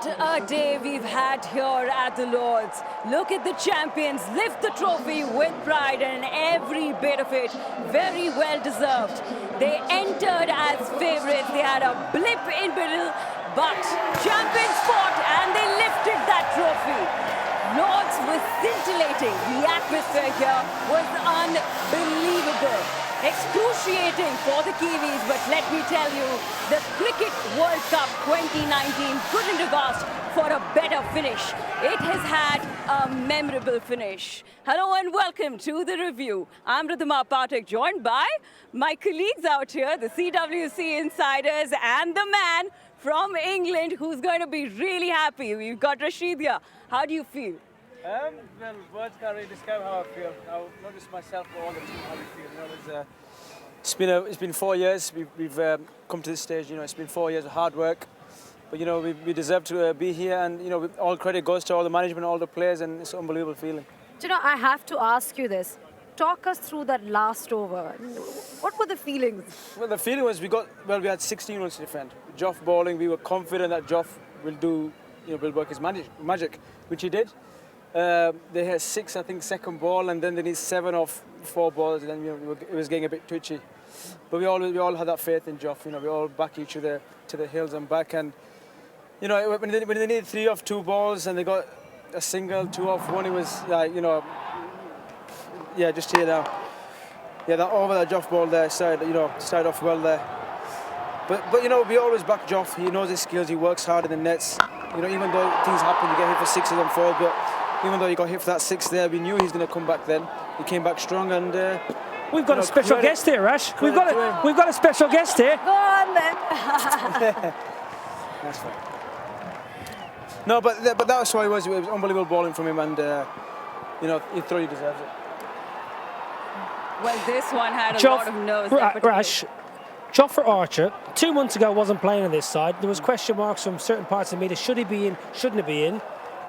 What a day we've had here at the Lords. Look at the champions lift the trophy with pride, and every bit of it very well deserved. They entered as favourites. They had a blip in middle, but champions fought and they lifted that trophy. Lords was scintillating. The atmosphere here was unbelievable. Excruciating for the Kiwis, but let me tell you, the Cricket World Cup 2019 couldn't have asked for a better finish. It has had a memorable finish. Hello and welcome to the review. I'm Ridhima Pathak, joined by my colleagues out here, the CWC insiders, and the man from England who's going to be really happy. We've got Rashid here. How do you feel? Well, words can't really describe how I feel. Not just myself, but all the team, how we feel. You know, it's been 4 years. We've come to this stage. You know, it's been 4 years of hard work. But you know, we deserve to be here, and you know, all credit goes to all the management, all the players, and it's an unbelievable feeling. Do you know, I have to ask you this. Talk us through that last over. What were the feelings? Well, the feeling was we had 16 runs to defend. Joff bowling, we were confident that Joff will work his magic, which he did. They had 6, I think, second ball, and then they need 7 off 4 balls, and then it was getting a bit twitchy. But we all had that faith in Joff. You know, we all back each other to the hills and back. And you know, when they needed 3 off 2 balls and they got a single, 2 off 1, it was like, you know, yeah, just here now. Yeah, that over that Joff ball there started off well there. But you know, we always back Joff. He knows his skills. He works hard in the nets. You know, even though things happen, you get hit for 6s and 4s, but even though he got hit for that 6 there, we knew he was going to come back then. He came back strong, and we've got a special guest here, Rash. We've got a special guest here. Go on then. That's fine. No, but that was why it was unbelievable bowling from him, and you know, he thoroughly deserves it. Well, this one had a lot of nerves. Rash, Jofra Archer, 2 months ago, wasn't playing on this side. There was question marks from certain parts of the media. Should he be in? Shouldn't he be in?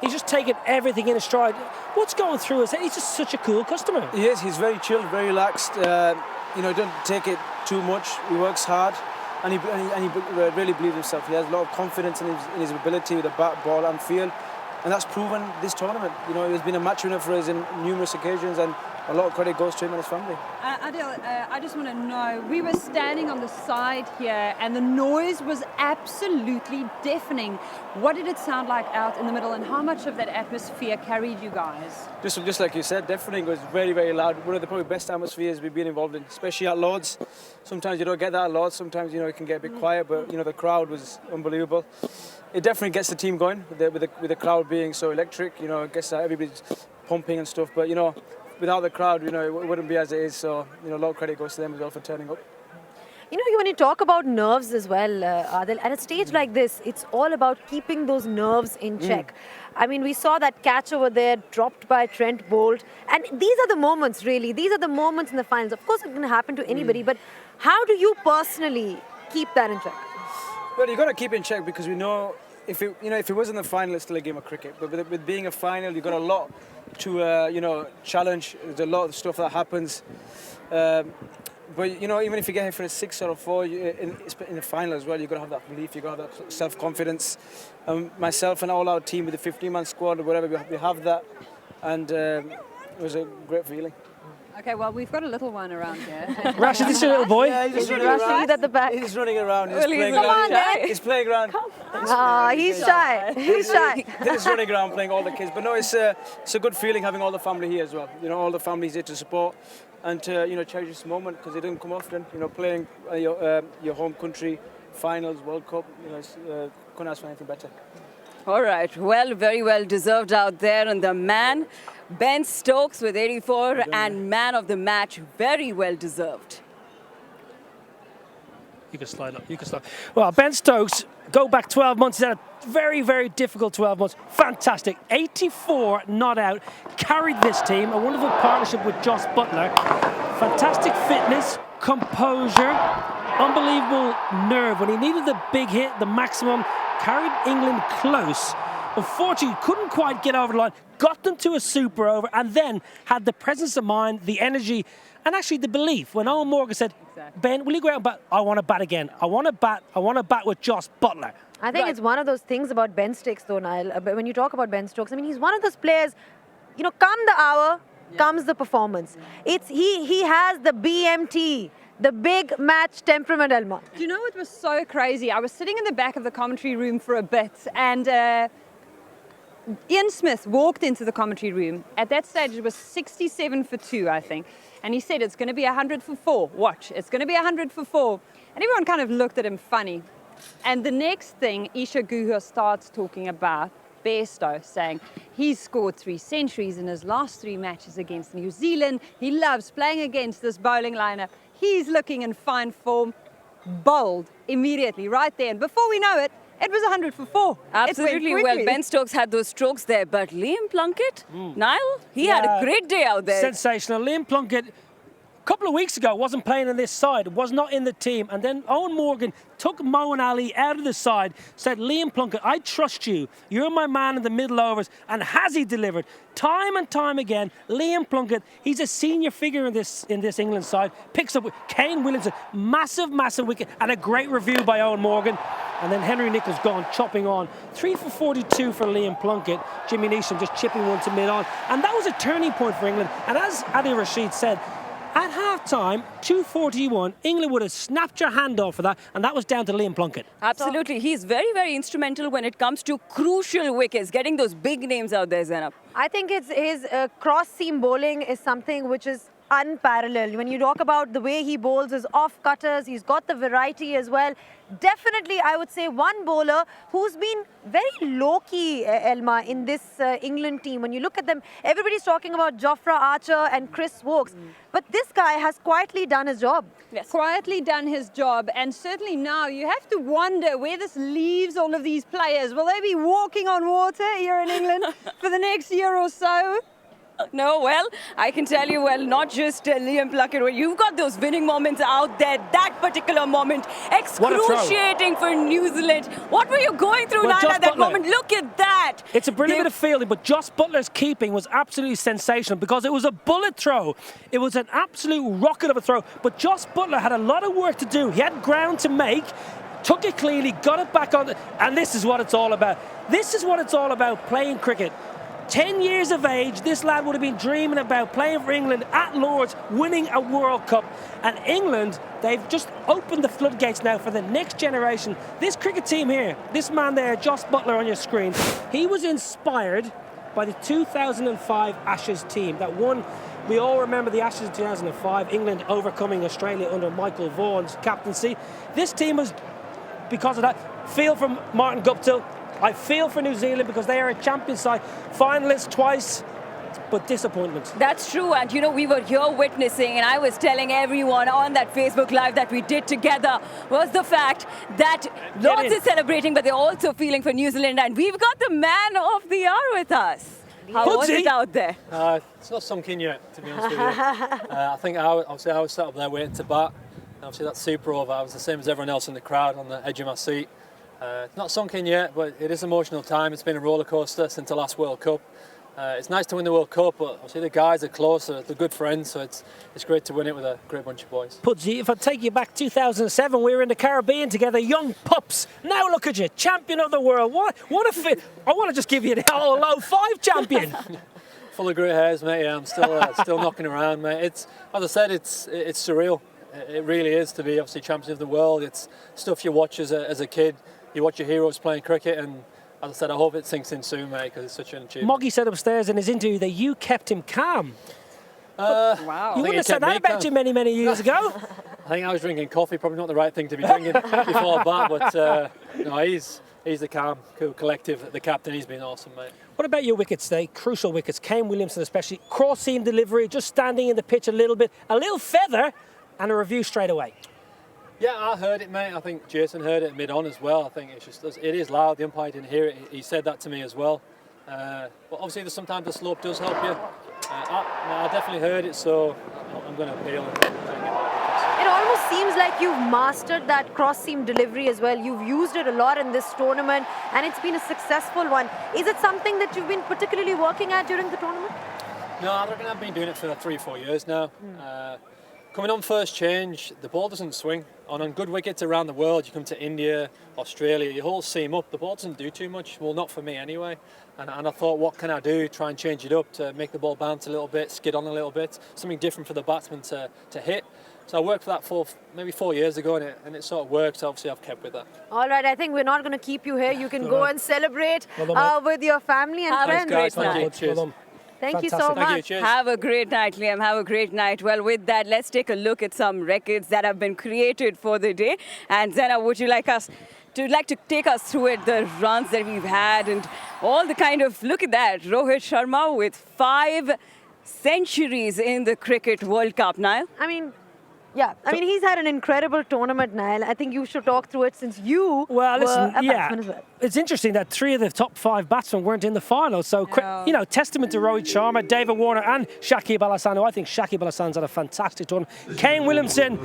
He's just taken everything in a stride. What's going through his head? He's just such a cool customer. He is. He's very chilled, very relaxed. You know, he doesn't take it too much. He works hard, and he really believes himself. He has a lot of confidence in his ability with the bat, ball, and field, and that's proven this tournament. You know, he's been a match winner for us in numerous occasions, and a lot of credit goes to him and his family. Adil, I just want to know, we were standing on the side here and the noise was absolutely deafening. What did it sound like out in the middle, and how much of that atmosphere carried you guys? Just like you said, deafening. Was very, very loud. One of the probably best atmospheres we've been involved in, especially at Lords. Sometimes you don't get that at Lords. Sometimes, you know, it can get a bit quiet, but you know, the crowd was unbelievable. It definitely gets the team going with the crowd being so electric. You know, it gets everybody's pumping and stuff. But you know, without the crowd, you know, it wouldn't be as it is. So, you know, a lot of credit goes to them as well for turning up. You know, when you talk about nerves as well, Adil, at a stage like this, it's all about keeping those nerves in check. I mean, we saw that catch over there dropped by Trent Bolt. And these are the moments, really. These are the moments in the finals. Of course, it can happen to anybody. But how do you personally keep that in check? Well, you've got to keep it in check, because we know if it was in the final, it's still a game of cricket. But with being a final, you've got a lot to you know, challenge. There's a lot of stuff that happens. But you know, even if you get here for a 6 or a 4 in the final as well, you've got to have that belief. You've got to have that self-confidence. Myself and all our team with the 15-man squad or whatever, we have that, and it was a great feeling. Okay, well, we've got a little one around here. Rash, is this your little boy? Yeah, he's just running Rash, around. lead at the back. He's running around. He's Well, playing he's around. shy. He's playing around. He's shy. He's shy. He's running around playing all the kids. But no, it's a good feeling having all the family here as well. You know, all the families here to support and to, you know, cherish this moment, because it doesn't come often. You know, playing your home country finals, World Cup. You know, couldn't ask for anything better. All right, well, very well deserved out there. And the man, Ben Stokes with 84 and man of the match, very well deserved. You can slide up. You can slide. Well, Ben Stokes, go back 12 months. He's had a very, very difficult 12 months. Fantastic. 84 not out. Carried this team. A wonderful partnership with Joss Butler. Fantastic fitness, composure, unbelievable nerve. When he needed the big hit, the maximum, carried England close. Unfortunately, couldn't quite get over the line. Got them to a super over, and then had the presence of mind, the energy, and actually the belief. When Owen Morgan said, Ben, will you go out and bat? I want to bat again. I want to bat with Joss Butler. I think Right. it's one of those things about Ben Stokes, though, Niall. When you talk about Ben Stokes, I mean, he's one of those players, you know, come the hour, comes the performance. It's he has the BMT, the big match temperament, Elma. Do you know what was so crazy? I was sitting in the back of the commentary room for a bit, and Ian Smith walked into the commentary room. At that stage, it was 67 for 2, I think. And he said, it's going to be 100 for 4. Watch, it's going to be 100 for 4. And everyone kind of looked at him funny. And the next thing, Isha Guha starts talking about Bairstow, saying he's scored 3 centuries in his last 3 matches against New Zealand. He loves playing against this bowling lineup. He's looking in fine form. Bowled immediately right there. And before we know it, it was 100 for 4. Absolutely. Well, Ben Stokes had those strokes there, but Liam Plunkett, Niall, he had a great day out there. Sensational. Liam Plunkett, a couple of weeks ago, wasn't playing on this side, was not in the team. And then Owen Morgan took Moeen Ali out of the side, said, Liam Plunkett, I trust you. You're my man in the middle overs. And has he delivered? Time and time again, Liam Plunkett, he's a senior figure in this England side, picks up Kane Williamson, massive wicket, and a great review by Owen Morgan. And then Henry Nicholls gone, chopping on. 3 for 42 for Liam Plunkett. Jimmy Neesham just chipping one to mid-on. And that was a turning point for England. And as Adil Rashid said, at half-time, 2:41, England would have snapped your hand off for that, and that was down to Liam Plunkett. Absolutely. He's very instrumental when it comes to crucial wickets, getting those big names out there, Zainab. I think it's his cross-seam bowling is something which is unparalleled. When you talk about the way he bowls his off-cutters, he's got the variety as well. Definitely, I would say one bowler who's been very low-key, Elma, in this England team. When you look at them, everybody's talking about Jofra Archer and Chris Wokes. But this guy has quietly done his job. Yes. Quietly done his job, and certainly now you have to wonder where this leaves all of these players. Will they be walking on water here in England for the next year or so? No, well, I can tell you, well, not just Liam Plunkett, well, you've got those winning moments out there, that particular moment, excruciating for New Zealand. What were you going through, Nana, at that moment? Look at that. It's a brilliant bit of fielding, but Jos Buttler's keeping was absolutely sensational because it was a bullet throw. It was an absolute rocket of a throw, but Jos Buttler had a lot of work to do. He had ground to make, took it cleanly, got it back on, and this is what it's all about. This is what it's all about, playing cricket. 10 years of age, this lad would have been dreaming about playing for England at Lord's, winning a World Cup. And England, they've just opened the floodgates now for the next generation. This cricket team here, this man there, Jos Buttler on your screen, he was inspired by the 2005 Ashes team that won. We all remember the Ashes in 2005, England overcoming Australia under Michael Vaughan's captaincy. This team was, because of that, feel from Martin Guptill. I feel for New Zealand because they are a champion side, finalists twice, but disappointment. That's true, and you know, we were here witnessing, and I was telling everyone on that Facebook Live that we did together was the fact that Lords is celebrating, but they're also feeling for New Zealand, and we've got the man of the hour with us. How was it out there? It's not sunk in yet, to be honest with you. I think I was sat up there waiting to bat. Obviously, that super over, I was the same as everyone else in the crowd on the edge of my seat. It's not sunk in yet, but it is an emotional time. It's been a roller coaster since the last World Cup. It's nice to win the World Cup, but obviously the guys are close, they're good friends, so it's great to win it with a great bunch of boys. Pudsey, if I take you back 2007, we were in the Caribbean together, young pups. Now look at you, champion of the world. What a fit! I want to just give you the whole low 5 champion. Full of grey hairs, mate. Yeah, I'm still knocking around, mate. It's, as I said, it's surreal. It really is to be obviously champion of the world. It's stuff you watch as a kid. You watch your heroes playing cricket, and as I said, I hope it sinks in soon, mate, because it's such an achievement. Moggy said upstairs in his interview that you kept him calm. Wow. You wouldn't have said that about you many years ago. I think I was drinking coffee, probably not the right thing to be drinking before a bat, but no, he's the calm, cool, collective, the captain. He's been awesome, mate. What about your wickets today? Crucial wickets. Kane Williamson especially. Cross-seam delivery, just standing in the pitch a little bit. A little feather and a review straight away. Yeah, I heard it, mate. I think Jason heard it mid-on as well. I think it is loud. The umpire didn't hear it. He said that to me as well. But obviously, sometimes the slope does help you. I definitely heard it, so I'm going to appeal and try and get that. It almost seems like you've mastered that cross-seam delivery as well. You've used it a lot in this tournament, and it's been a successful one. Is it something that you've been particularly working at during the tournament? No, I reckon I've been doing it for 3 or 4 years now. Coming on first change, the ball doesn't swing. On good wickets around the world, you come to India, Australia, you all seam up. The ball doesn't do too much. Well, not for me anyway. And I thought, what can I do? Try and change it up to make the ball bounce a little bit, skid on a little bit, something different for the batsman to hit. So I worked for that for maybe 4 years ago, and it sort of worked. So obviously, I've kept with that. All right, I think we're not going to keep you here. You can go and celebrate with your family and friends. Thanks, guys. Thank you. Cheers. Thank you so much. Have a great night, Liam. Have a great night. Well, with that, let's take a look at some records that have been created for the day. And Zena, would you like to take us through it, the runs that we've had and all the kind of, look at that, Rohit Sharma with 5 centuries in the Cricket World Cup, Niall. I mean, he's had an incredible tournament, Niall. I think you should talk through it since you were a batsman as well. It's interesting that 3 of the top 5 batsmen weren't in the final. So, testament to Rohit Sharma, David Warner and Shakib Al Hassan, who I think Shakib Al Hassan's had a fantastic tournament. Kane Williamson,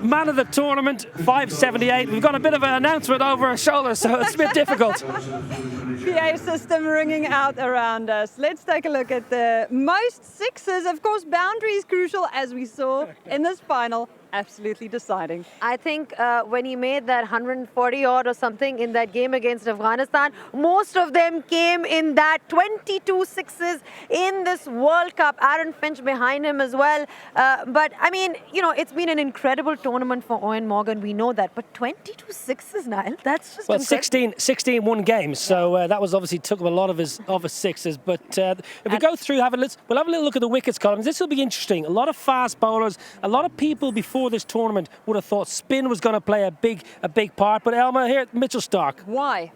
man of the tournament, 578. We've got a bit of an announcement over our shoulder, so it's a bit difficult. PA system ringing out around us. Let's take a look at the most sixes. Of course, boundaries crucial, as we saw in this final. Absolutely deciding. I think when he made that 140 odd or something in that game against Afghanistan, most of them came in that 22 sixes in this World Cup. Aaron Finch behind him as well. But I mean, it's been an incredible tournament for Eoin Morgan. We know that. But 22 sixes, Niall, that's just incredible. 16 won games. So that was obviously took up a lot of his sixes. But if we go through, we'll have a little look at the wickets columns. This will be interesting. A lot of fast bowlers, a lot of people before this tournament would have thought spin was going to play a big part, but Elma here, Mitchell Starc. Why?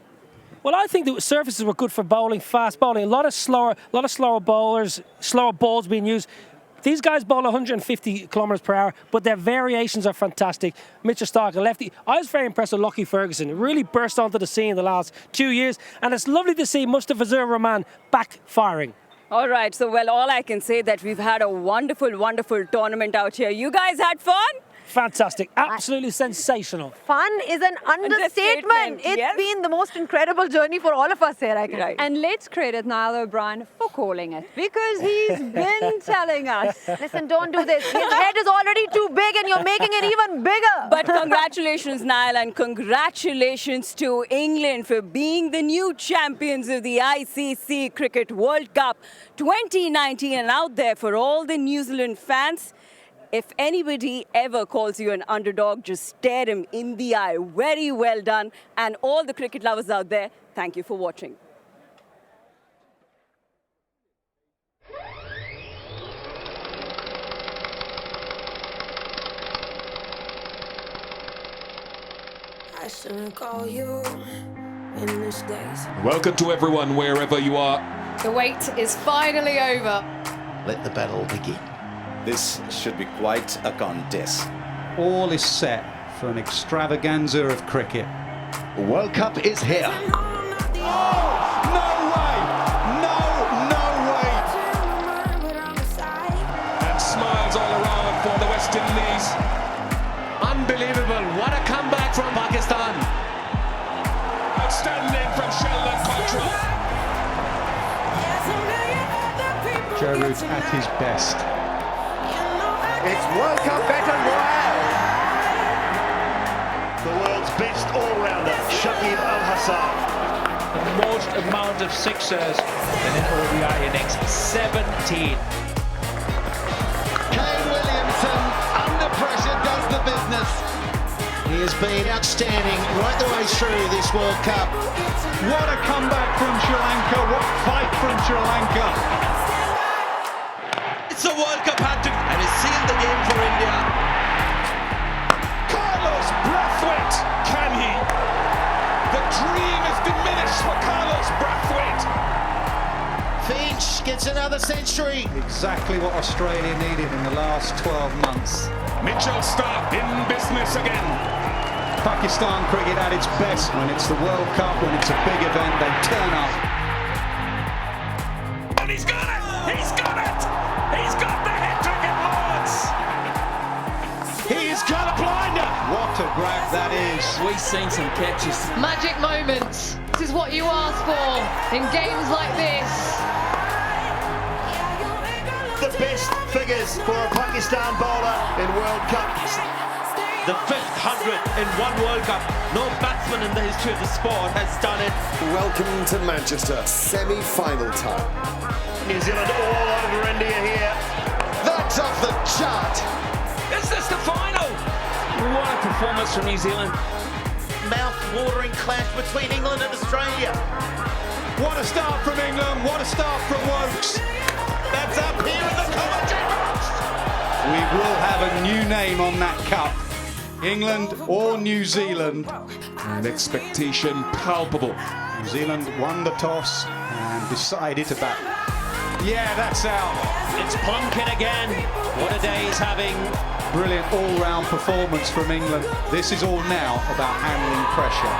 Well, I think the surfaces were good for bowling, fast bowling. A lot of slower bowlers, slower balls being used. These guys bowl 150 kilometres per hour, but their variations are fantastic. Mitchell Starc, a lefty. I was very impressed with Lockie Ferguson. He really burst onto the scene in the last 2 years, and it's lovely to see Mustafizur Rahman back firing. All right, so all I can say that we've had a wonderful, wonderful tournament out here. You guys had fun? Fantastic. Absolutely sensational. Fun is an understatement. It's been the most incredible journey for all of us here, I can. Right. And let's credit Niall O'Brien for calling it, because he's been telling us. Listen, don't do this. His head is already too big and you're making it even bigger. But congratulations, Niall, and congratulations to England for being the new champions of the ICC Cricket World Cup 2019. And out there for all the New Zealand fans, if anybody ever calls you an underdog, just stare him in the eye. Very well done. And all the cricket lovers out there, thank you for watching. I shouldn't call you in this days. Welcome to everyone, wherever you are. The wait is finally over. Let the battle begin. This should be quite a contest. All is set for an extravaganza of cricket. The World Cup is here. Oh, no way! No way! And smiles all around for the West Indies. Unbelievable. What a comeback from Pakistan. Outstanding from Sheldon Cottrell. Joe Root at his best. It's World Cup Battle Royale. The world's best all-rounder, Shakib Al Hassan. The most amount of sixers in an ODI innings, 17. Kane Williamson, under pressure, does the business. He has been outstanding right the way through this World Cup. What a comeback from Sri Lanka. What fight from Sri Lanka. It's a World Cup hat-trick and it's sealed the game for India. Carlos Brathwaite, can he? The dream is diminished for Carlos Brathwaite. Finch gets another century. Exactly what Australia needed in the last 12 months. Mitchell Starc in business again. Pakistan cricket at its best when it's the World Cup, when it's a big event, they turn up. And he's got it! He's got it! He's got the hat-trick at Lords! He's got a blinder! What a grab that is. We've seen some catches. Magic moments. This is what you ask for in games like this. The best figures for a Pakistan bowler in World Cups. The 5th 100 in one World Cup. No batsman in the history of the sport has done it. Welcome to Manchester, semi-final time. New Zealand all over India here. That's off the chart. Is this the final? What a performance from New Zealand. Mouth-watering clash between England and Australia. What a start from England, what a start from Wokes. That's up here in the commentary box. We will have a new name on that cup. England or New Zealand, and expectation palpable. New Zealand won the toss and decided to bat. Yeah, that's out. It's Plunkett again. What a day he's having. Brilliant all-round performance from England. This is all now about handling pressure.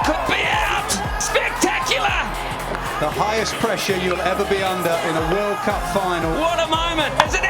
Could be out. Spectacular. The highest pressure you'll ever be under in a World Cup final. What a moment. Is it